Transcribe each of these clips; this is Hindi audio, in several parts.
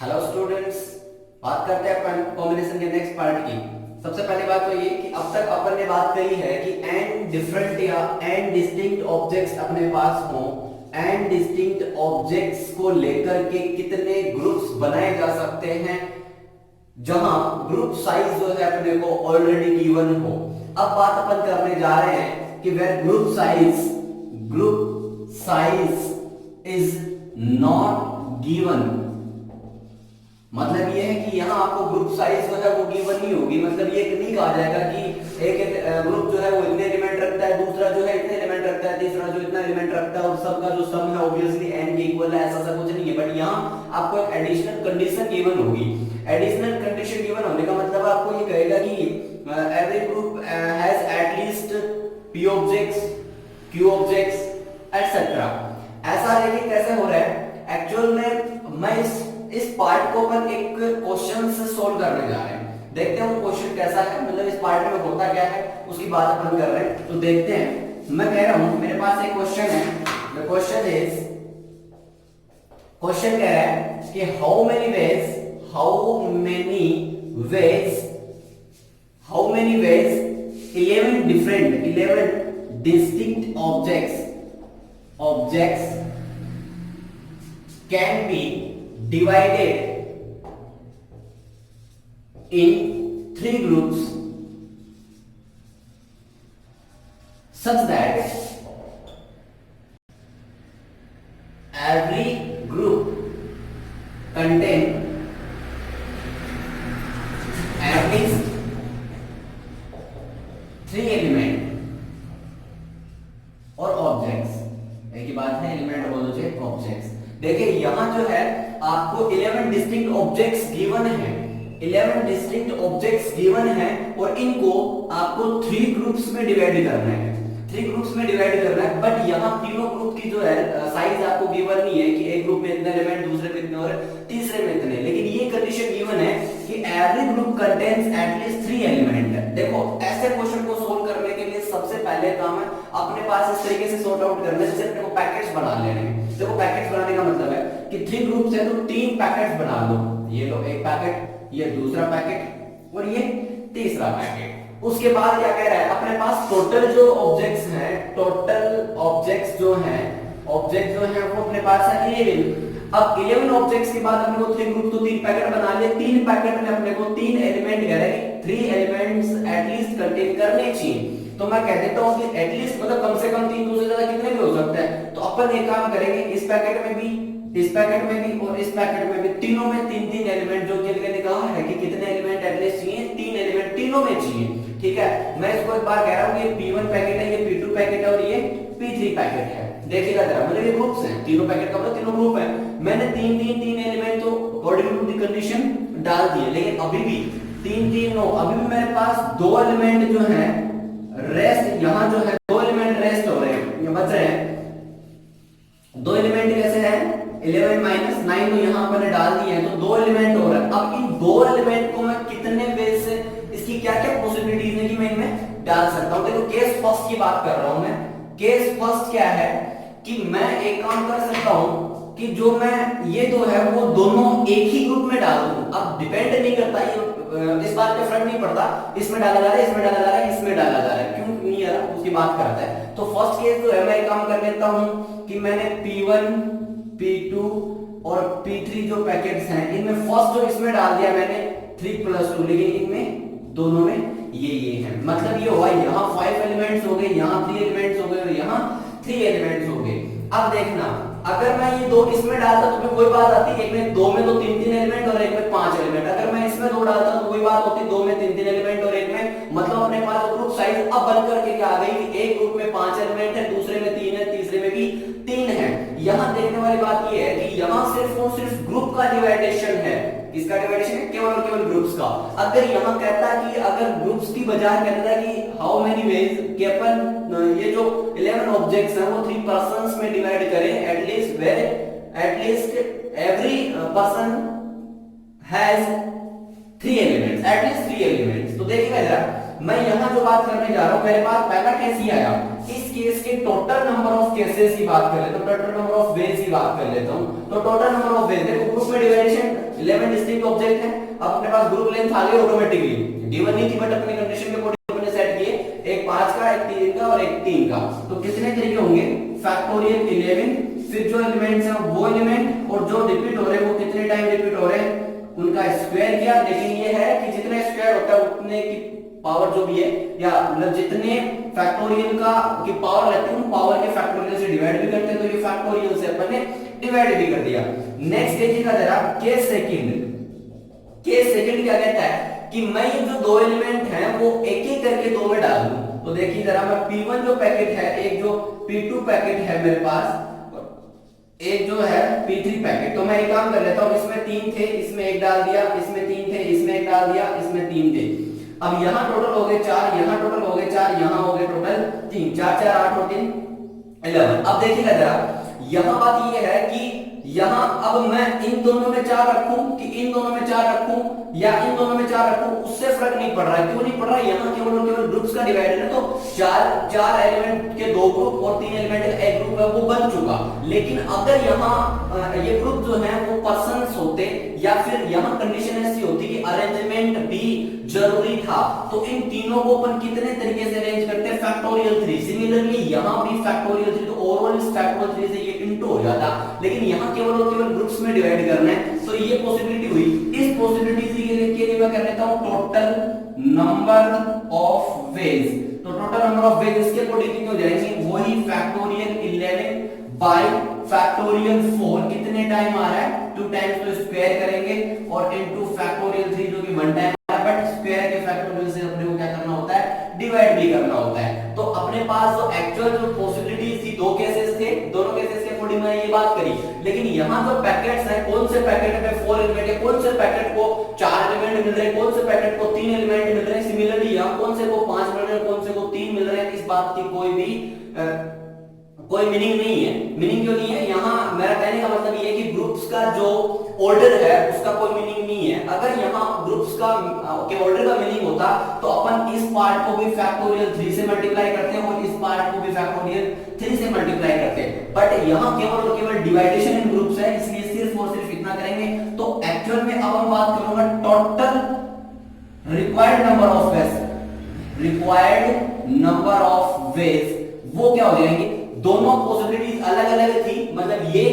हेलो स्टूडेंट्स, बात करते हैं अपन कॉम्बिनेशन के नेक्स्ट पार्ट की। सबसे पहली बात तो ये कि अब तक अपन ने बात करी है कि एन डिफरेंट या एन डिस्टिंक्ट ऑब्जेक्ट्स अपने पास हों, एन डिस्टिंक्ट ऑब्जेक्ट्स को लेकर के कितने ग्रुप्स बनाए जा सकते हैं, जहां ग्रुप साइज जो है अपने को ऑलरेडी गिवन हो। अब बात अपन करने जा रहे हैं कि where group size is not given. मतलब ये है कि यहाँ आपको ग्रुप साइज जो है वो गिवन नहीं होगी। मतलब ये नहीं कहा जाएगा कि एक ग्रुप जो है वो इतने एलिमेंट रखता है, दूसरा जो है इतने एलिमेंट रखता है, तीसरा जो इतना एलिमेंट रखता है और सबका जो सम है ऑब्वियसली n के इक्वल है, ऐसा कुछ नहीं है। बट यहाँ आपको एक एडिशनल कंडीशन गिवन होगी। एडिशनल कंडीशन गिवन होने का मतलब आपको ये कहेगा कि every group has at least p objects, q objects etcetera. ऐसा लेकिन कैसे हो रहा है एक्चुअल में, मैं इस पार्ट को अपन एक क्वेश्चन से सोल्व करने जा रहे हैं। देखते हैं वो क्वेश्चन कैसा है, मतलब इस पार्ट में होता क्या है उसकी बात अपन कर रहे हैं। तो देखते हैं। मैं कह रहा हूं मेरे पास एक क्वेश्चन है। द क्वेश्चन कह रहा है कि how many ways 11 distinct objects can be divided in 3 groups such that every group contain at least 3 element और ऑब्जेक्ट्स। एक ही बात है, एलिमेंट बोलो चाहे ऑब्जेक्ट्स। देखिए यहां जो है आपको 11 डिस्टिंक्ट ऑब्जेक्ट्स गिवन है, 11 डिस्टिंक्ट ऑब्जेक्ट्स गिवन है और इनको आपको 3 ग्रुप्स में डिवाइड करना है। 3 ग्रुप्स में डिवाइड करना है। बट यहां तीनों ग्रुप की जो है साइज आपको गिवन नहीं है कि एक ग्रुप में इतने एलिमेंट, दूसरे में इतने और तीसरे में इतने। लेकिन ये कंडीशन गिवन है कि every group contains at least 3 element. देखो ऐसे क्वेश्चन को सोल्व करने के लिए सबसे पहले काम है अपने पास इस तरीके से सॉर्ट आउट करना है, जैसे अपने को पैकेट्स बना लेने हैं। देखो पैकेट्स बनाने का मतलब है कि 3 ग्रुप्स है तो 3 पैकेट्स बना लो। ये लो एक पैकेट, ये दूसरा पैकेट और ये तीसरा पैकेट। उसके बाद क्या कह रहा है, अपने पास टोटल जो ऑब्जेक्ट्स हैं, टोटल ऑब्जेक्ट्स जो हैं वो अपने पास है 11। अब 11 ऑब्जेक्ट्स के बाद अपने को 3 ग्रुप तो 3 पैकेट बना लिए। 3 पैकेट में अपने को 3 एलिमेंट कह रहा है कि 3 एलिमेंट्स एटलीस्ट कंटेन करने चाहिए। तो मैं कह देता हूं कि एटलीस्ट मतलब कम से कम 3, दूसरे ज्यादा कितने भी हो सकते हैं। तो अपन एक काम करेंगे, इस पैकेट में भी, इस पैकेट में भी और इस पैकेट में भी, तीनों में 3-3 एलिमेंट जो कि मैंने कहा है कि कितने एलिमेंट एटलीस्ट चाहिए, 3 एलिमेंट तीनों में चाहिए। ठीक है, मैं इसको एक बार कह रहा हूं कि ये P1 पैकेट है, ये P2 पैकेट है और ये P3 पैकेट है। देखिएगा जरा, मतलब ये ग्रुप्स हैं, तीनों पैकेट का मतलब तीनों ग्रुप है। मैंने 3 एलिमेंट तो अकॉर्डिंग टू द कंडीशन डाल दिए, लेकिन अभी भी 3 नो, अभी भी मेरे पास 2 एलिमेंट जो हैं रेस्ट, यहां जो है 2 एलिमेंट रेस्ट हो रहे हैं, ये बच रहे हैं। 2 एलिमेंट कैसे हैं, 11 - 9 तो यहां पर डाल दिए हैं, तो 2 एलिमेंट हो रहा है। अब इन 2 एलिमेंट को मैं कितने वे से, इसकी क्या क्या पॉसिबिलिटीज है कि मैं इनमें डाल सकता हूं। देखो केस फर्स्ट की बात कर रहा हूं मैं। केस फर्स्ट क्या है कि मैं एक काम कर सकता हूं कि जो मैं ये दो है वो दोनों एक ही ग्रुप में डाल दूं। अब डिपेंड नहीं करता, ये इस बात पे फर्क नहीं पड़ता इसमें डाला जा रहा है, इसमें डाला जा रहा है, इसमें डाला जा रहा है, क्यों नहीं आ रहा उसकी बात करता है। तो फर्स्ट केस जो है मैं एक काम कर लेता हूं कि मैंने P1, P2 और P3 जो पैकेट्स हैं इनमें फर्स्ट जो इसमें डाल दिया मैंने 3+2, लेकिन इनमें दोनों में ये है। मतलब ये हुआ यहाँ 5 एलिमेंट्स हो गए, यहाँ 3 एलिमेंट्स हो गए और यहाँ 3 एलिमेंट्स हो गए। अब देखना, अगर मैं ये 2 इसमें डालता तो कोई बात आती, एक में 2 में तो 3 एलिमेंट और एक में 5 एलिमेंट। अगर मैं इसमें 2 डालता तो कोई बात होती, 2 में 3 एलिमेंट और एक में, मतलब अपने पास ग्रुप साइज अब बन करके क्या आ गई, एक ग्रुप में 5 एलिमेंट है, दूसरे में 3 है, तीसरे में भी 3 है। यहाँ देखने वाली बात ये है कि यहाँ सिर्फ और सिर्फ ग्रुप का डिवाइडेशन है। किसका डिवाइडेशन है, केवल और केवल ग्रुप्स का। अगर यहाँ कहता कि अगर ग्रुप्स की बजाय कहता कि हाउ मेनी वेज कि अपन ये जो 11 ऑब्जेक्ट्स हैं वो 3 पर्सन्स में डिवाइड करें, at least every person has 3 elements, at least 3 elements. तो देखिएगा जरा, मैं यहाँ जो बात करने जा रहा हूँ, मेरे पास पहला केस ही आया, इस केस के टोटल नंबर ऑफ केसेस की बात कर लेता हूँ, टोटल नंबर ऑफ वेज की बात कर लेता हूँ। तो टोटल नंबर ऑफ वेज, देखो ग्रुप में डिवाइडेशन 11 डिस्टिंक्ट ऑब्जेक्ट है। अब अपने पास ग्रुप लेंथ आ गई ऑटोमेटिकली, गिवन नहीं थी बट अपने कंडीशन के अकॉर्डिंग हमने सेट किए, एक 5 का, एक 3 का और एक 3 का। तो कितने तरीके होंगे, फैक्टोरियल 11, फिर जो एलिमेंट्स हैं वो एलिमेंट, और जो रिपीट हो रहे हैं वो कितने टाइम रिपीट हो रहे हैं उनका स्क्वायर किया। लेकिन ये है कि जितने स्क्वायर होता है उतने की पावर जो भी है, या मतलब जितने फैक्टोरियल का की पावर रहती है उन पावर के फैक्टोरियल से डिवाइड भी करते हैं, तो ये फैक्टोरियल से अपन ने डिवाइड भी कर दिया। नेक्स्ट देखिएगा जरा केस सेकंड। केस सेकंड क्या कहता है कि मैं ये जो दो एलिमेंट हैं वो एक एक करके दो में डाल दूं। तो देखिए जरा, मैं P1 जो पैकेट है, एक जो P2 पैकेट है मेरे पास, एक जो है P3 पैकेट, तो मैं एक काम कर लेता हूं, इसमें 3 थे, इसमें एक डाल दिया, इसमें 3 थे, इसमें एक डाल दिया, इसमें 3 थे। अब यहां टोटल हो गए 4, यहां टोटल हो गए 4, यहां हो गए टोटल 3, 4 4 8 और 3 11। अब देखिएगा जरा, यहां बात ये है कि यहां अब मैं इन दोनों में 4 रखूं कि इन दोनों में 4 रखूं या इन दोनों में 4 रखूं, उससे फर्क नहीं पड़ रहा है। क्यों नहीं पड़ रहा है, यहां केवल और केवल ग्रुप्स का डिवाइड है, तो 4 एलिमेंट के 2 ग्रुप और 3 एलिमेंट का एक ग्रुप है, वो बन चुका। लेकिन अगर यहां ये ग्रुप जो है वो पर्सन्स होते, या फिर यहां कंडीशन ऐसी होती कि अरेंजमेंट भी जरूरी था, तो इन तीनों को अपन कितने तरीके से अरेंज करते हैं, फैक्टोरियल 3। सिमिलरली यहां भी फैक्टोरियल 3, तो ओवरऑल इस फैक्टोरियल 3 से ये इनटू हो जाता, लेकिन यहां केवल और केवल ग्रुप्स में डिवाइड करना है, तो ये पॉसिबिलिटी हुई। इस पॉसिबिलिटी के लिए मैं कर लेता हूं टोटल नंबर ऑफ वेज। तो टोटल नंबर ऑफ वेज इसके अकॉर्डिंग कितने हो जाएंगे, वही फैक्टोरियल 11 बाय फैक्टोरियल 4, कितने टाइम आ रहा है 2 टाइम्स, तो स्क्वायर करेंगे, और इनटू फैक्टोरियल 3 जो कि 1 टाइम आ रहा है, बट स्क्वायर के फैक्टोरियल से अपने को क्या करना होता है, डिवाइड भी करना होता है। तो अपने पास जो एक्चुअल जो पॉसिबिलिटीज थी, 2 केसेस थे, दोनों केसेस के अकॉर्डिंग मैंने ये बात करी। लेकिन यहां जो पैकेट्स हैं, कौन से पैकेट में 4 एलिमेंट है, कौन से पैकेट को 4 एलिमेंट मिल रहे हैं, कौन से पैकेट को 3 एलिमेंट मिल रहे हैं, सिमिलरली यहां कौन से को 5 मिल रहे हैं, कौन से को 3 मिल रहे हैं, इस बात की कोई मीनिंग नहीं है। मीनिंग क्यों नहीं है, यहां मेरा कहने का मतलब ये है कि ग्रुप्स का जो ऑर्डर है उसका कोई मीनिंग नहीं है। अगर यहां ग्रुप्स का के ऑर्डर का मीनिंग होता तो अपन इस पार्ट को भी फैक्टोरियल 3 से मल्टीप्लाई करते हैं और इस पार्ट को भी फैक्टोरियल 3 से मल्टीप्लाई करते हैं, बट यहां केवल और केवल डिवाइडेशन इन ग्रुप्स है, इसलिए सिर्फ और सिर्फ इतना करेंगे। तो एक्चुअल में अब हम बात करूंगा total required number of ways, required number of ways वो क्या हो जाएंगे, दोनों पॉसिबिलिटीज अलग अलग थी, मतलब ये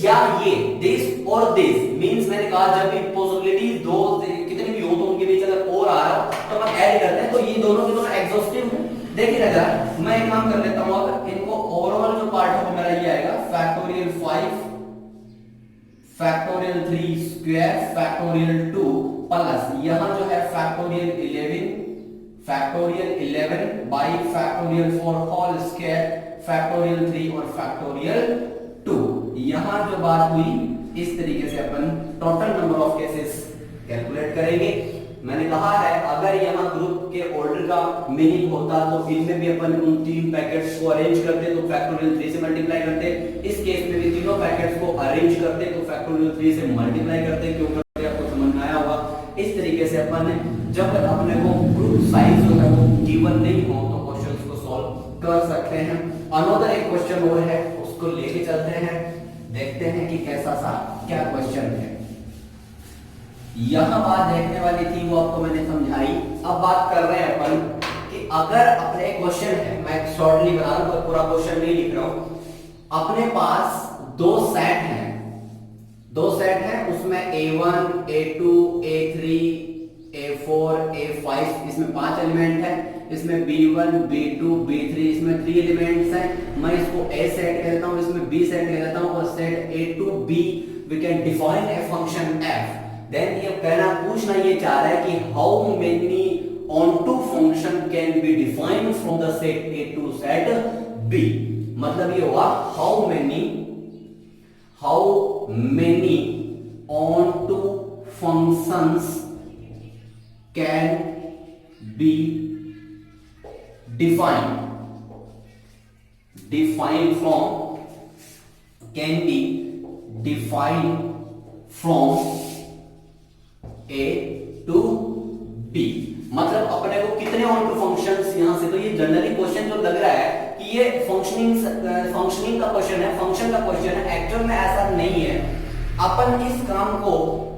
या ये, दिस और दिस, मींस मैंने कहा जब भी पॉसिबिलिटीज दो कितने भी हो तो उनके बीच अगर और आ रहा हो तो अपन ऐड करते हैं, तो ये दोनों के दोनों एग्जॉस्टिव है। देखिए अगर मैं एक काम कर लेता हूं, अब इनको ओवरऑल जो पार्ट है वो मेरा ये आएगा factorial 5 factorial 3 square factorial 2 plus यहां जो है factorial 11 by factorial 4 whole square factorial 3 और फैक्टोरियल 2। यहां जो बात हुई इस तरीके से अपन total number of cases calculate करेंगे। मैंने कहा है अगर यहां ग्रुप के ऑर्डर का मीनिंग होता तो इनमें भी अपन उन 3 पैकेट्स को अरेंज करते तो फैक्टोरियल 3 से मल्टीप्लाई करते, इस केस में भी तीनों पैकेट्स को अरेंज करते तो फैक्टोरियल 3 से मल्टीप्लाई करते, क्यों करते आपको समझ में आया होगा। इस तरीके से अपन जब अपने को ग्रुप साइज जो है वो गिवन नहीं हो तो क्वेश्चंस को सॉल्व कर सकते हैं। अनदर एक क्वेश्चन और है, उसको लेके चलते हैं, देखते हैं कि कैसा सा क्या क्वेश्चन है। यहां बात देखने वाली थी वो आपको मैंने समझाई। अब बात कर रहे हैं अपन कि अगर अपने क्वेश्चन है, मैं शॉर्टली बता रहा हूं, पूरा क्वेश्चन नहीं लिख रहा हूं। अपने पास 2 सेट हैं, उसमें A1 A2 A3 A4 A5, इसमें 5 एलिमेंट है, इसमें B1 B2 B3, इसमें 3 एलिमेंट्स हैं। मैं इसको A सेट कह देता हूं, इसमें B सेट कह देता हूं, और set A to B we can define a function f। Then ये कहना पूछना ये चाह रहा है कि how many onto function can be defined from the set A to set B। मतलब ये होगा how many onto functions can be defined from A to B। मतलब अपने को कितने ऑन टू फंक्शंस यहां से, तो ये जनरली क्वेश्चन जो लग रहा है कि ये फंक्शनिंग का क्वेश्चन है, फंक्शन का क्वेश्चन है, एक्चुअल में ऐसा नहीं है। अपन इस काम को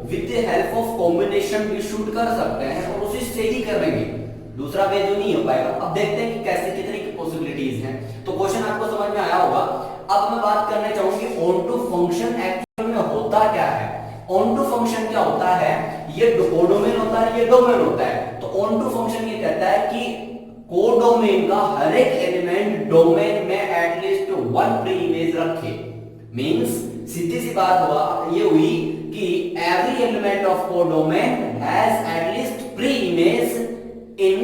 with the help of combination भी शूट कर सकते हैं और उसी से ही करेंगे, दूसरा वे जो नहीं हो पाएगा। अब देखते हैं कि कैसे कितनी की पॉसिबिलिटीज हैं। तो क्वेश्चन आपको समझ में आया होगा। अब मैं बात करने चाहूंगी ऑन टू फंक्शन एक्चुअल में होता क्या है। ऑन टू फंक्शन क्या होता है, ये कोडोमेन होता है, ये डोमेन होता है। तो ऑन टू फंक्शन ये कहता है कि कोडोमेन का हर एक एलिमेंट डोमेन में एटलीस्ट वन प्री इमेज रखे। मींस सीधी सी बात हुआ ये हुई कि every element of codomain has at least pre image in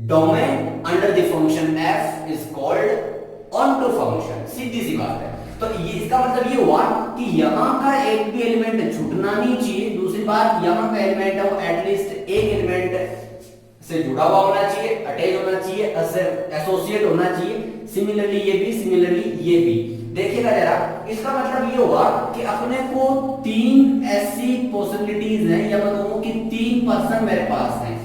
domain under the function f is called onto function. सीधी सी बात है। तो ये इसका मतलब ये हुआ कि यहां का एक भी एलिमेंट छूटना नहीं चाहिए। दूसरी बात, यहां का एलिमेंट है वो एटलीस्ट एक एलिमेंट से जुड़ा हुआ होना चाहिए, अटैच होना चाहिए, एसोसिएट होना चाहिए। सिमिलरली ये भी, सिमिलरली ये भी। देखिएगा जरा, इसका मतलब ये हुआ कि अपने को तीन ऐसी पॉसिबिलिटीज हैं, या मैं कहूं कि तीन पर्सन मेरे पास हैं।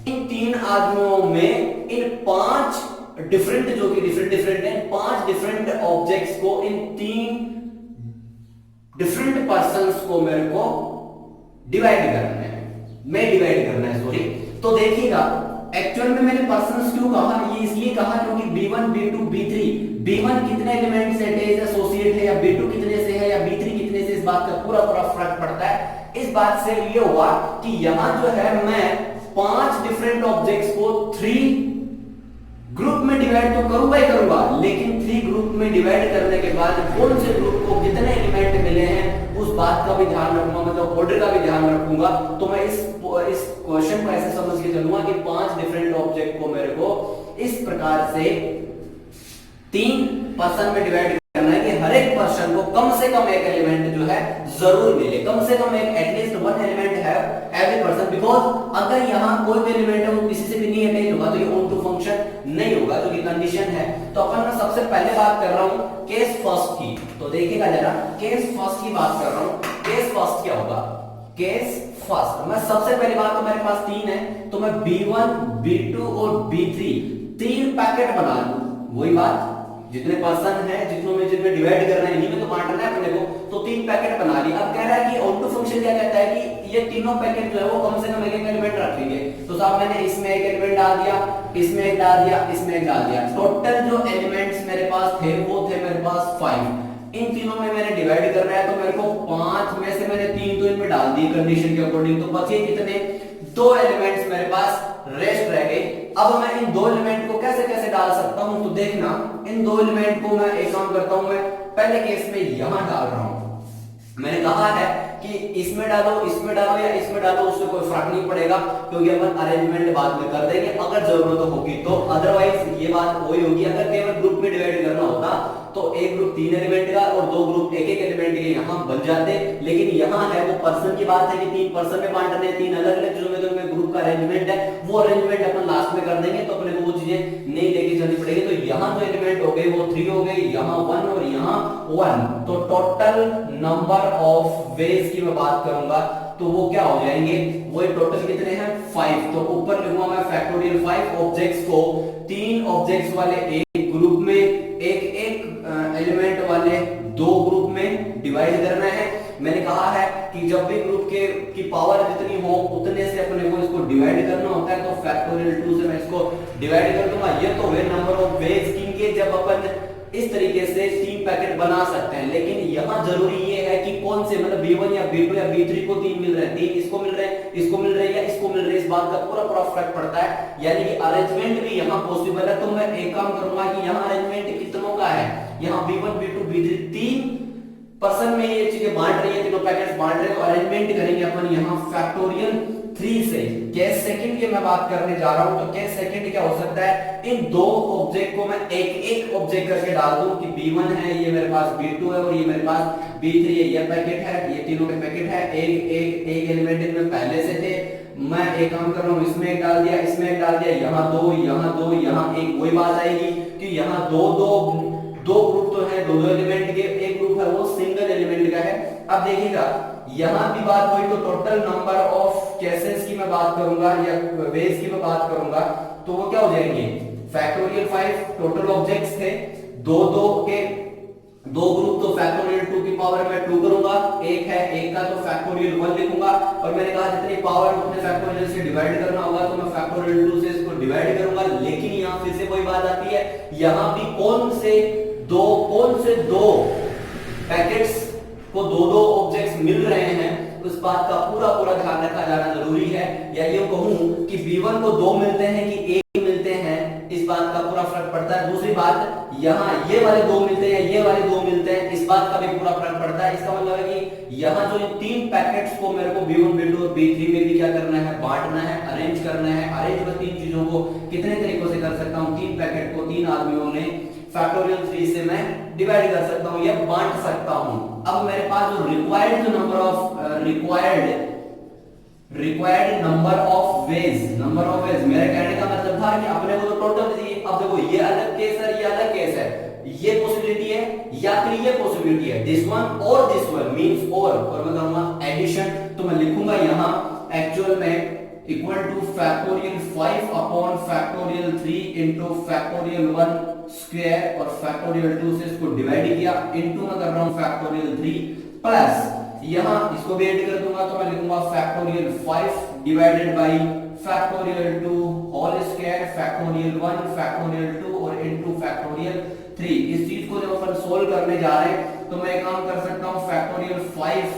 इन तीन आदमियों में इन पांच डिफरेंट, जो कि डिफरेंट है, पांच डिफरेंट ऑब्जेक्ट्स को, इन तीन डिफरेंट पर्संस को मेरे को डिवाइड करना है, मैं डिवाइड करना है, सॉरी। तो देखिएगा एक्चुअल में मैंने पर्संस क्यों कहा, ये इसलिए कहा क्योंकि B1 B2 B3, B1 कितने एलिमेंट से अटैच एसोसिएट है, या B2 कितने से है, या B3 कितने से, इस बात का पूरा फर्क पड़ता है। इस बात से ये हुआ कि यहां जो है मैं पांच डिफरेंट ऑब्जेक्ट्स को थ्री ग्रुप में डिवाइड तो करूंगा ही करूंगा, लेकिन थ्री ग्रुप में डिवाइड करने के बाद कौन से ग्रुप को कितने एलिमेंट मिले हैं उस बात का भी ध्यान रखूंगा, मतलब ऑर्डर का भी ध्यान रखूंगा। तो मैं इस क्वेश्चन को ऐसे समझ के चलूंगा कि पांच डिफरेंट ऑब्जेक्ट को मेरे को इस प्रकार से तीन पर्सन में डिवाइड करना है कि हर एक पर्सन को कम से कम एक एलिमेंट जो है जरूर मिले, कम से कम एक एटलीस्ट वन एलिमेंट है एवरी पर्सन। बिकॉज अगर यहां कोई भी एलिमेंट है वो किसी से भी नहीं अटैच होगा तो ये ऑन टू फंक्शन नहीं होगा, जो कि कंडीशन है। तो अपन मैं सबसे पहले बात कर रहा हूं केस फर्स्ट की। तो देखिएगा जरा, केस फर्स्ट की बात कर रहा हूं। केस फर्स्ट क्या होगा, केस फर्स्ट मैं सबसे पहली बात, तो मेरे पास तीन है, तो मैं B1 B2 और B3 तीन पैकेट बना लूं। वही बात, जितने पर्सन है जिनमें डिवाइड करना है, इन्हीं में तो बांटना है अपने को, तो तीन पैकेट बना लिया। अब कह रहा है कि ऑन टू फंक्शन क्या कहता है कि ये तीनों पैकेट जो है वो कम से कम एक एलिमेंट रखेंगे। तो साहब मैंने इसमें एक एलिमेंट डाल दिया, इसमें एक डाल दिया, इसमें एक डाल दिया। टोटल जो एलिमेंट्स मेरे पास थे वो थे मेरे पास 5। इन तीनों में मैंने डिवाइड करना है, तो मेरे को 5 में से मैंने 3 तो इनमें डाल दिए कंडीशन के अकॉर्डिंग। तो बचे कितने, 2 एलिमेंट्स मेरे पास रेस्ट रह गए। अब मैं इन 2 एलिमेंट को कैसे कैसे डाल सकता हूं, तो देखना, इन 2 एलिमेंट को मैं एक काम करता हूं, मैं पहले केस में यहां डाल रहा हूं। मैंने कहा है कि इसमें डालो, इसमें डालो या इसमें डालो, उससे कोई फर्क नहीं पड़ेगा, क्योंकि अपन अरेंजमेंट बाद में कर देंगे अगर जरूरत होगी तो। अदरवाइज ये बात वही होगी, अगर केवल ग्रुप में डिवाइड करना होता तो एक ग्रुप 3 एलिमेंट का और 2 ग्रुप एक एक एलिमेंट के यहां बन जाते। लेकिन यहां है वो पर्सन की बात है कि 3 पर्सन में बांटने, 3 अलग अलग जो में ग्रुप का अरेंजमेंट है, वो अरेंजमेंट अपन लास्ट में कर देंगे, तो अपने को वो चीजें नहीं लेके चलनी पड़ेगी। तो यहां जो एलिमेंट हो गए वो 3 हो गए, यहां 1 और यहां 1। तो टोटल नंबर ऑफ वेज की मैं बात करूंगा तो वो क्या हो जाएंगे, वो टोटल कितने हैं 5। तो ऊपर लिखूंगा मैं फैक्टोरियल 5 ऑब्जेक्ट्स को 3 ऑब्जेक्ट्स वाले एक ग्रुप में, एक एक एलिमेंट वाले 2 ग्रुप में डिवाइड करना है। मैंने कहा है कि जब भी ग्रुप के की पावर जितनी हो उतने से अपने को इसको डिवाइड करना होता है। तो फैक्टोरियल 2 से मैं इसको डिवाइड कर दूंगा। ये तो वे नंबर ऑफ वेज किनके जब अपन इस तरीके से 3 पैकेट बना सकते हैं। लेकिन यहां जरूरी ये है कि कौन से, मतलब B1 या B2 या B3 को 3 मिल रहे हैं, 3 इसको मिल रहे हैं, इसको मिल रहे हैं या इसको मिल रहे हैं, इस बात का पूरा फर्क पड़ता है। यानी कि अरेंजमेंट भी यहां पॉसिबल है। तो मैं एक काम करूंगा कि यहां अरेंजमेंट कितनों का है, यहां B1 B2 B3 3 पर्सन में ये चीजें बांट रही है, तीनों पैकेट्स बांट रहे हैं। तो अरेंजमेंट करेंगे अपन यहां फैक्टोरियल 3 से। केस सेकंड की मैं बात करने जा रहा हूं। तो केस सेकंड क्या हो सकता है, इन 2 ऑब्जेक्ट को मैं एक एक ऑब्जेक्ट करके डाल दूं कि B1 है, ये मेरे पास B2 है और ये मेरे पास B3 है। ये पैकेट है, ये तीनों के पैकेट है, एक एलिमेंट इनमें पहले से थे। मैं एक काम कर रहा हूं, इसमें एक डाल दिया, इसमें एक डाल दिया, यहां 2 यहां 2 यहां 1। वही बात आएगी कि यहां दो ग्रुप तो है, 2 एलिमेंट के, एक ग्रुप है वो सिंगल एलिमेंट का है। अब देखिएगा यहां भी बात हुई, तो टोटल नंबर ऑफ केसेस की मैं बात करूंगा या वेज की मैं बात करूंगा तो वो क्या हो जाएंगे, फैक्टोरियल 5 टोटल ऑब्जेक्ट्स थे, दो दो के दो ग्रुप, तो फैक्टोरियल 2 की पावर में 2 करूंगा, एक है एक का तो फैक्टोरियल 1 लिखूंगा, और मैंने कहा जितनी पावर अपने फैक्टोरियल से डिवाइड करना होगा तो मैं फैक्टोरियल 2 से इसको डिवाइड करूंगा। लेकिन यहां फिर से वही बात आती है, यहां भी कौन से दो पैकेट्स को दो ऑब्जेक्ट्स मिल रहे हैं, उस बात का पूरा ध्यान रखा जाना जरूरी है। या ये कहूं कि B1 को 2 मिलते हैं कि एक मिलते हैं, इस बात का पूरा फर्क पड़ता है। दूसरी बात, यहाँ ये वाले 2 मिलते हैं, ये वाले 2 मिलते हैं, इस बात का भी पूरा फर्क पड़ता है। इसका मतलब है कि यहाँ जो ये 3 पैकेट्स को मेरे को B1, B2 और B3 में भी क्या करना है, बांटना है, अरेंज करना है। अरेंज में 3 चीजों को कितने तरीकों से कर सकता हूँ, 3 पैकेट को 3 आदमियों ने फैक्टोरियल 3 से मैं डिवाइड कर सकता हूँ या बांट सकता हूँ। अब मेरे पास जो रिक्वायर्ड नंबर ऑफ वेज, मेरे कहने का मतलब था कि अपने को तो टोटल चाहिए। अब देखो ये अलग केस है, ये अलग केस है, ये पॉसिबिलिटी है या फिर ये पॉसिबिलिटी है, दिस वन और दिस वन मींस और मैं करूंगा एडिशन, तो मैं लिखूंगा यहां एक्चुअल में equal two factorial 5 upon factorial 3 into factorial 1 square, और फैक्टोरियल 2 से इसको डिवाइड किया, इनटू मैं कर रहा हूं फैक्टोरियल 3 प्लस यहां इसको भी ऐड कर दूंगा, तो मैं लिखूंगा factorial 5 divided by factorial 2 whole square, factorial 1 factorial 2 और इनटू फैक्टोरियल 3। इस चीज को जब अपन सोल्व करने जा रहे हैं तो मैं एक काम कर सकता हूं, फैक्टोरियल 5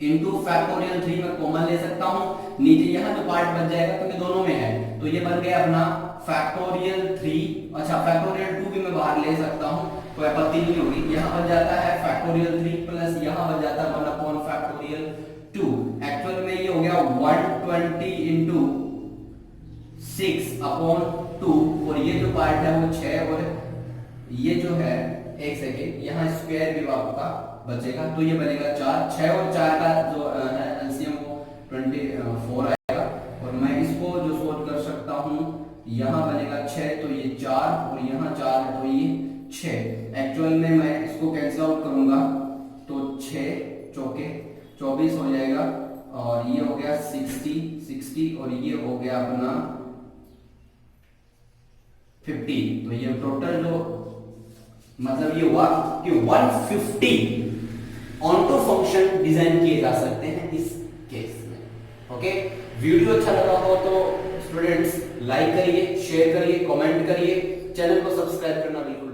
इनटू फैक्टोरियल 3 में कॉमन ले सकता हूं, नीचे यहां जो पार्ट बच जाएगा क्योंकि दोनों में है, तो ये बन गया अपना फैक्टोरियल 3। अच्छा फैक्टोरियल 2 भी मैं बाहर ले सकता हूं, कोई आपत्ति नहीं होगी। यहां बन जाता है फैक्टोरियल 3 प्लस यहां बन जाता है 1 अपॉन फैक्टोरियल 2। एक्चुअल में ये हो गया 120 इनटू 6 अपॉन 2, और ये जो पार्ट है वो 6, और ये जो है एक सेकेंड यहां स्क्वायर भी आपका बचेगा, तो ये बनेगा 4, 6 और 4 का जो एलसीएम वो 24 आएगा, और मैं इसको जो सोल्व कर सकता हूं, यहां बनेगा 6 तो ये 4 और यहां 4 है तो ये 6। एक्चुअल में मैं इसको कैंसिल आउट करूंगा तो 6 चौके 24 हो जाएगा, और ये हो गया 60 और ये हो गया अपना 50। तो ये टोटल जो मतलब ये हुआ कि 150 ऑन्टो फंक्शन डिजाइन किए जा सकते हैं इस केस में। ओके, वीडियो अच्छा लगा हो तो स्टूडेंट्स लाइक करिए, शेयर करिए, कमेंट करिए, चैनल को सब्सक्राइब करना बिल्कुल